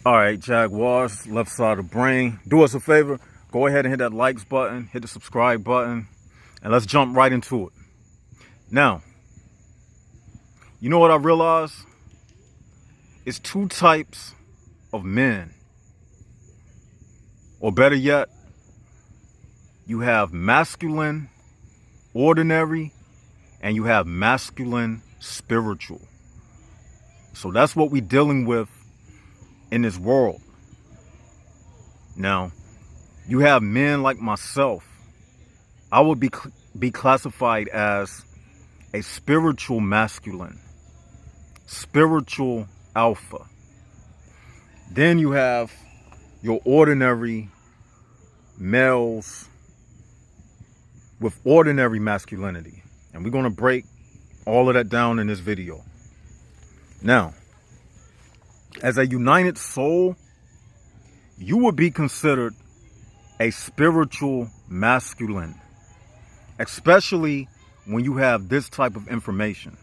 All right, Jaguars, left side of the brain. Do us a favor. Go ahead and hit that likes button, hit the subscribe button, and let's jump right into it. Now, you know what I realized? It's two types of men. Or better yet, you have masculine, ordinary, and you have masculine, spiritual. So that's what we're dealing with in this world. Now, you have men like myself. I would be classified as a spiritual masculine, spiritual alpha. Then you have your ordinary males with ordinary masculinity. And we're going to break all of that down in this video. Now, as a united soul, you would be considered a spiritual masculine, especially when you have this type of information.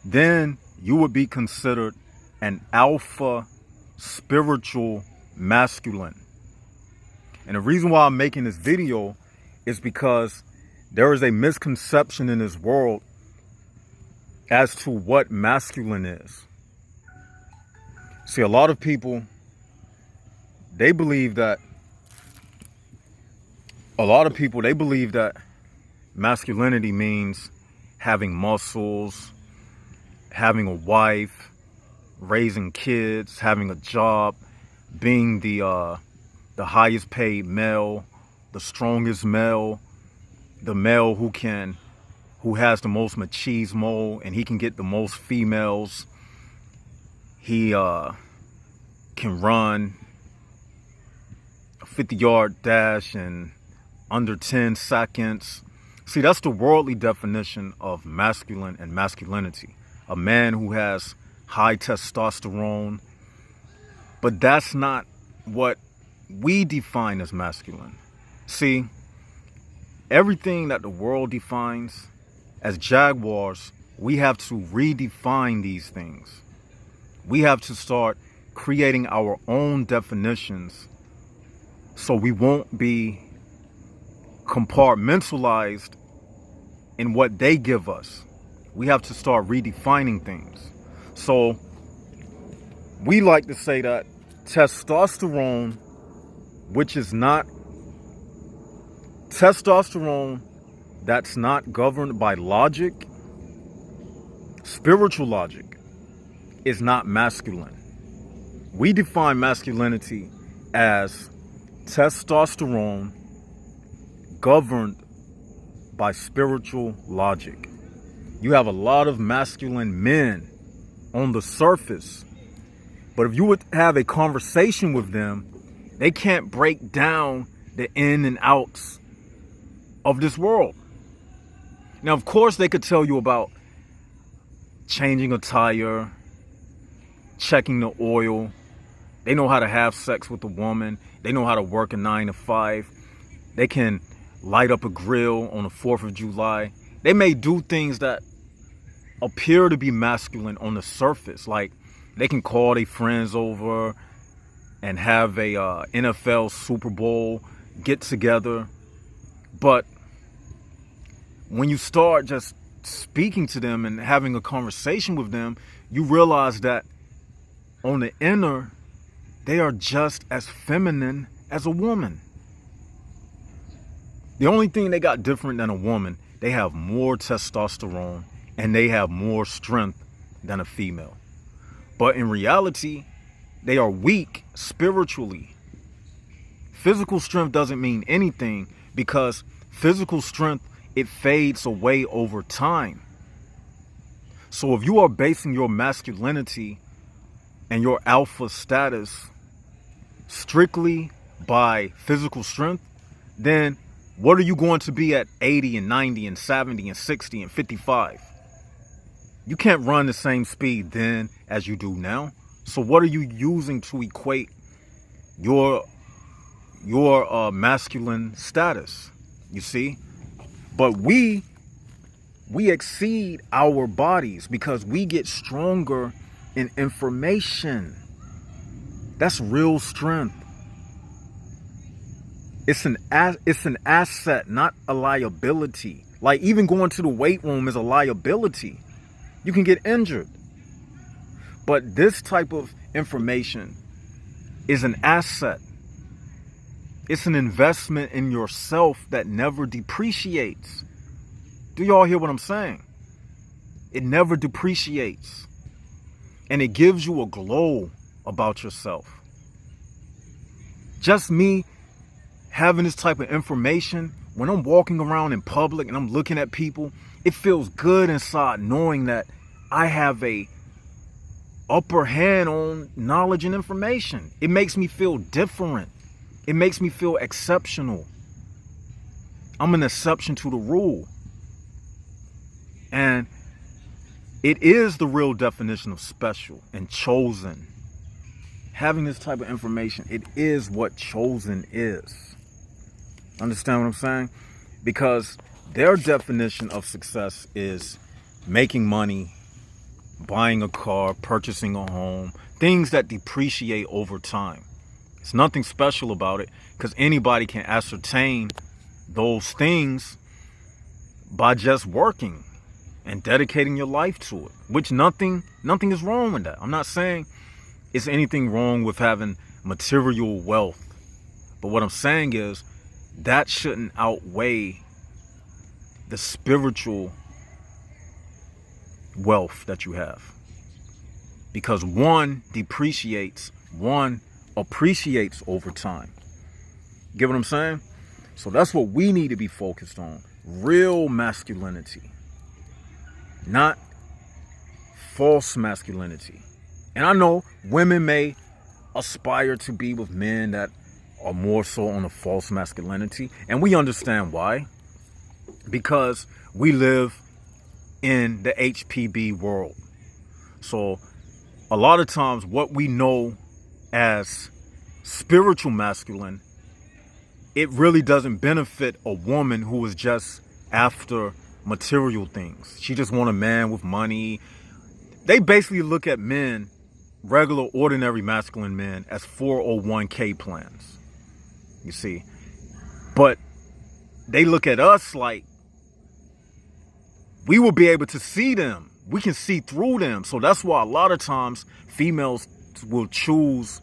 Then you would be considered an alpha spiritual masculine. And the reason why I'm making this video is because there is a misconception in this world as to what masculine is. See, a lot of people, they believe that masculinity means having muscles, having a wife, raising kids, having a job, being the highest paid male, the strongest male, the male who has the most machismo and he can get the most females. He can run a 50-yard dash in under 10 seconds. See, that's the worldly definition of masculine and masculinity. A man who has high testosterone. But that's not what we define as masculine. See, everything that the world defines, as Jaguars, we have to redefine these things. We have to start creating our own definitions so we won't be compartmentalized in what they give us. We have to start redefining things. So we like to say that testosterone, which is not testosterone, that's not governed by logic, spiritual logic, is not masculine. We define masculinity as testosterone governed by spiritual logic. You have a lot of masculine men on the surface, but if you would have a conversation with them, they can't break down the in and outs of this world. Now, of course, they could tell you about changing a tire, checking the oil. They know how to have sex with a woman. They know how to work a 9 to 5. They can light up a grill on the 4th of July. They may do things that appear to be masculine on the surface. Like they can call their friends over and have a NFL Super Bowl get together. But when you start just speaking to them and having a conversation with them, you realize that on the inner, they are just as feminine as a woman. The only thing they got different than a woman, they have more testosterone and they have more strength than a female. But in reality, they are weak spiritually. Physical strength doesn't mean anything because physical strength, it fades away over time. So if you are basing your masculinity and your alpha status strictly by physical strength, then what are you going to be at 80 and 90 and 70 and 60 and 55? You can't run the same speed then as you do now. So what are you using to equate your masculine status? You see? But we exceed our bodies because we get stronger in information. That's real strength. It's an asset, not a liability. Like even going to the weight room is a liability. You can get injured. But this type of information is an asset. It's an investment in yourself that never depreciates. Do y'all hear what I'm saying? It never depreciates. And it gives you a glow about yourself. Just me having this type of information, when I'm walking around in public and I'm looking at people, it feels good inside knowing that I have a upper hand on knowledge and information. It makes me feel different. It makes me feel exceptional. I'm an exception to the rule. And it is the real definition of special and chosen. Having this type of information, it is what chosen is. Understand what I'm saying? Because their definition of success is making money, buying a car, purchasing a home, things that depreciate over time. It's nothing special about it because anybody can ascertain those things by just working and dedicating your life to it, which nothing is wrong with that. I'm not saying it's anything wrong with having material wealth. But what I'm saying is that shouldn't outweigh the spiritual wealth that you have. Because one depreciates, one appreciates over time. Get what I'm saying? So that's what we need to be focused on. Real masculinity. Not false masculinity. And I know women may aspire to be with men that are more so on a false masculinity. And we understand why. Because we live in the HPB world. So a lot of times what we know as spiritual masculine, it really doesn't benefit a woman who is just after material things. She just want a man with money. They basically look at men, regular, ordinary masculine men, as 401k plans. You see? But they look at us like we will be able to see them. We can see through them. So that's why a lot of times females will choose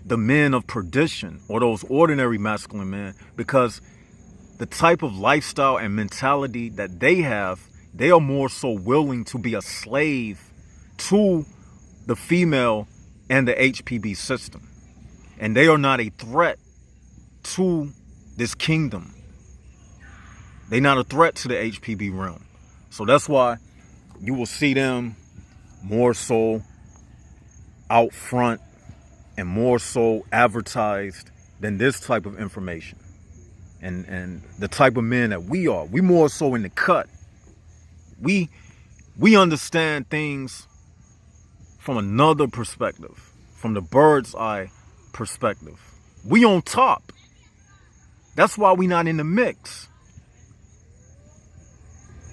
the men of perdition or those ordinary masculine men, because the type of lifestyle and mentality that they have, they are more so willing to be a slave to the female and the HPB system. And they are not a threat to this kingdom. They're not a threat to the HPB realm. So that's why you will see them more so out front and more so advertised than this type of information. And the type of men that we are, we more so in the cut. We understand things from another perspective, from the bird's eye perspective. We on top. That's why we not in the mix.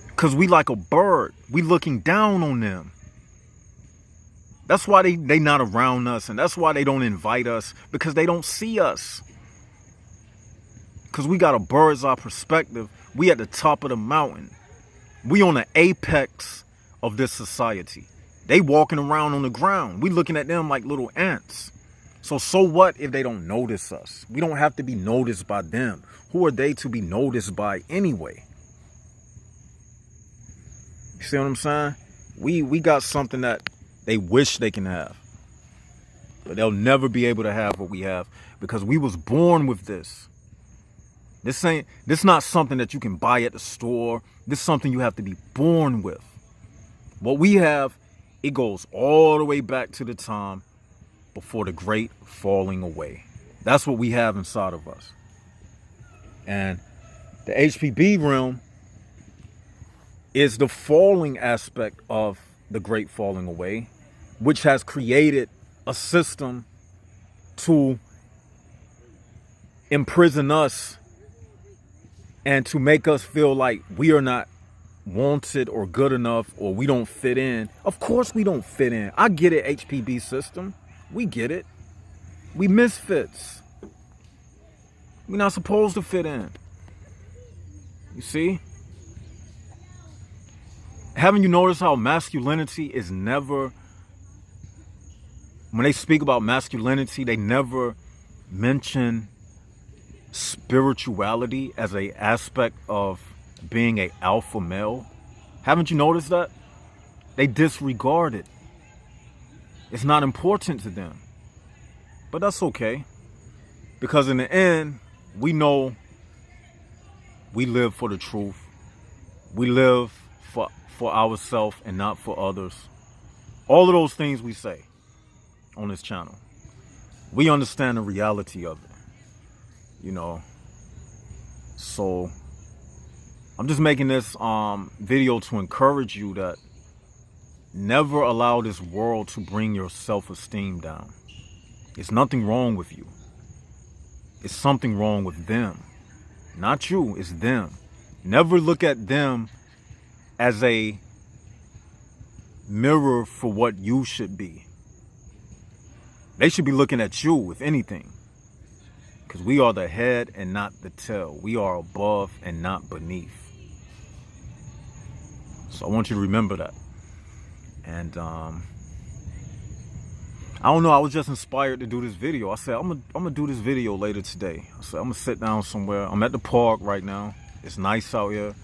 Because we like a bird. We looking down on them. That's why they not around us. And that's why they don't invite us. Because they don't see us. Because we got a bird's eye perspective. We at the top of the mountain. We on the apex of this society. They walking around on the ground. We looking at them like little ants. So what if they don't notice us? We don't have to be noticed by them. Who are they to be noticed by anyway? You see what I'm saying? We got something that they wish they can have. But they'll never be able to have what we have. Because we was born with this. This not something that you can buy at the store. This is something you have to be born with. What we have, it goes all the way back to the time before the great falling away. That's what we have inside of us. And the HPB realm is the falling aspect of the great falling away, which has created a system to imprison us and to make us feel like we are not wanted or good enough, or we don't fit in. Of course we don't fit in. I get it, HPB system. We get it. We misfits. We're not supposed to fit in. You see? Haven't you noticed how masculinity is never, when they speak about masculinity, they never mention spirituality as an aspect of being an alpha male? Haven't you noticed that? They disregard it. It's not important to them. But that's okay. Because in the end, we know we live for the truth. We live for ourselves and not for others. All of those things we say on this channel. We understand the reality of it. You know. So I'm just making this video to encourage you that never allow this world to bring your self-esteem down. There's nothing wrong with you. It's something wrong with them. Not you, it's them. Never look at them as a mirror for what you should be. They should be looking at you, if anything. Because we are the head and not the tail. We are above and not beneath. So I want you to remember that. And I don't know, I was just inspired to do this video. I said, I'm gonna do this video later today. I said, I'm gonna sit down somewhere. I'm at the park right now. It's nice out here.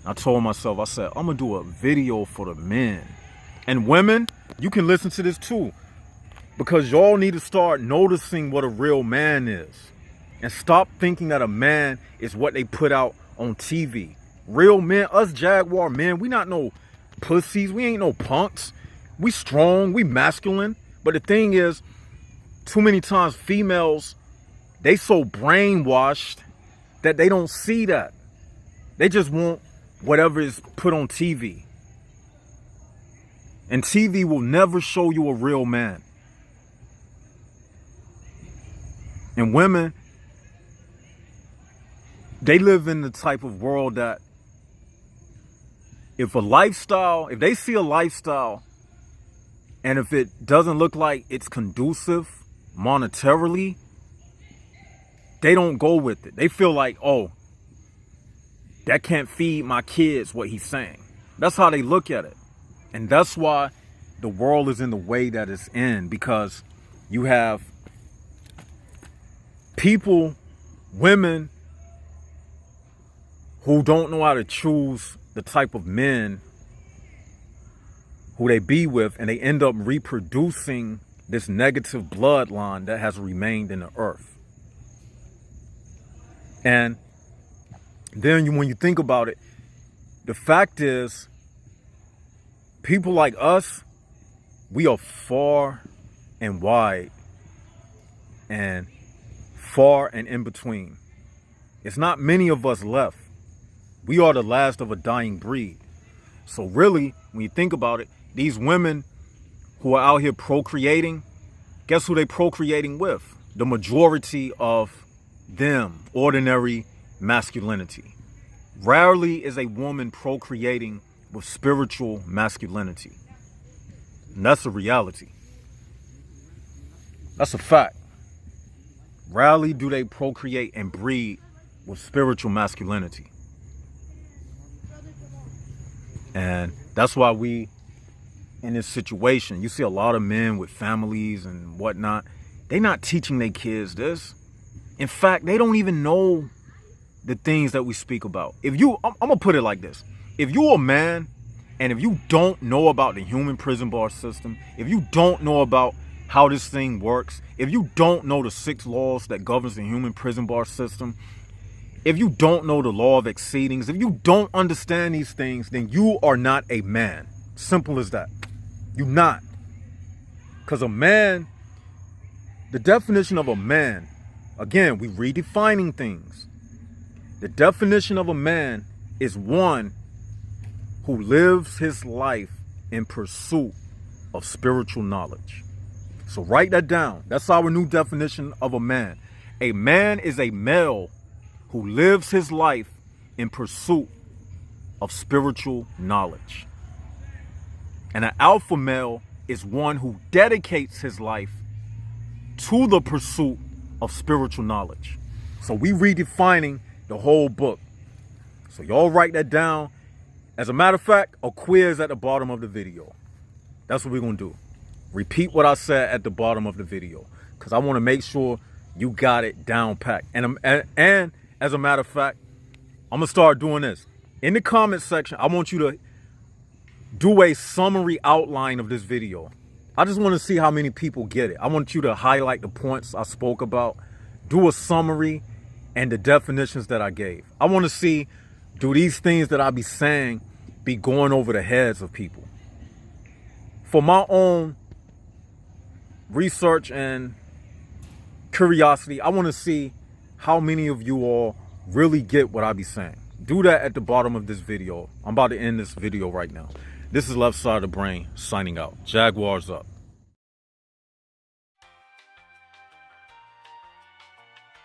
I told myself, I said, I'm gonna do a video for the men. And women, you can listen to this too. Because y'all need to start noticing what a real man is. And stop thinking that a man is what they put out on TV. Real men, us Jaguar men, we not no pussies. We ain't no punks. We strong, we masculine. But the thing is, too many times females, they so brainwashed that they don't see that. They just want whatever is put on TV. And TV will never show you a real man. And women, they live in the type of world that if they see a lifestyle, and if it doesn't look like it's conducive monetarily, they don't go with it. They feel like, oh, that can't feed my kids what he's saying. That's how they look at it. And that's why the world is in the way that it's in, because you have people, women, who don't know how to choose the type of men who they be with, and they end up reproducing this negative bloodline that has remained in the earth. And then when you think about it, the fact is, people like us, we are far and wide and far and in between. It's not many of us left. We are the last of a dying breed. So really, when you think about it, these women who are out here procreating, guess who they procreating with? The majority of them, ordinary masculinity. Rarely is a woman procreating with spiritual masculinity. And that's a reality. That's a fact. Rarely do they procreate and breed with spiritual masculinity. And that's why we, in this situation, you see a lot of men with families and whatnot. They're not teaching their kids this. In fact, they don't even know the things that we speak about. I'm going to put it like this. If you're a man, and if you don't know about the human prison bar system, if you don't know about how this thing works, if you don't know the 6 laws that governs the human prison bar system, if you don't know the law of exceedings, if you don't understand these things, then you are not a man. Simple as that. You're not. Because a man, the definition of a man, again, we redefining things. The definition of a man is one who lives his life in pursuit of spiritual knowledge. So write that down. That's our new definition of a man. A man is a male who lives his life in pursuit of spiritual knowledge. And an alpha male is one who dedicates his life to the pursuit of spiritual knowledge. So we redefining the whole book. So y'all write that down. As a matter of fact, a quiz at the bottom of the video. That's what we're going to do. Repeat what I said at the bottom of the video, because I want to make sure you got it down packed. And as a matter of fact, I'm going to start doing this. In the comment section, I want you to do a summary outline of this video. I just want to see how many people get it. I want you to highlight the points I spoke about, do a summary, and the definitions that I gave. I want to see, do these things that I be saying be going over the heads of people? For my own research and curiosity, I want to see how many of you all really get what I be saying. Do that at the bottom of this video. I'm about to end this video right now. This is Left Side of the Brain signing out. Jaguars up.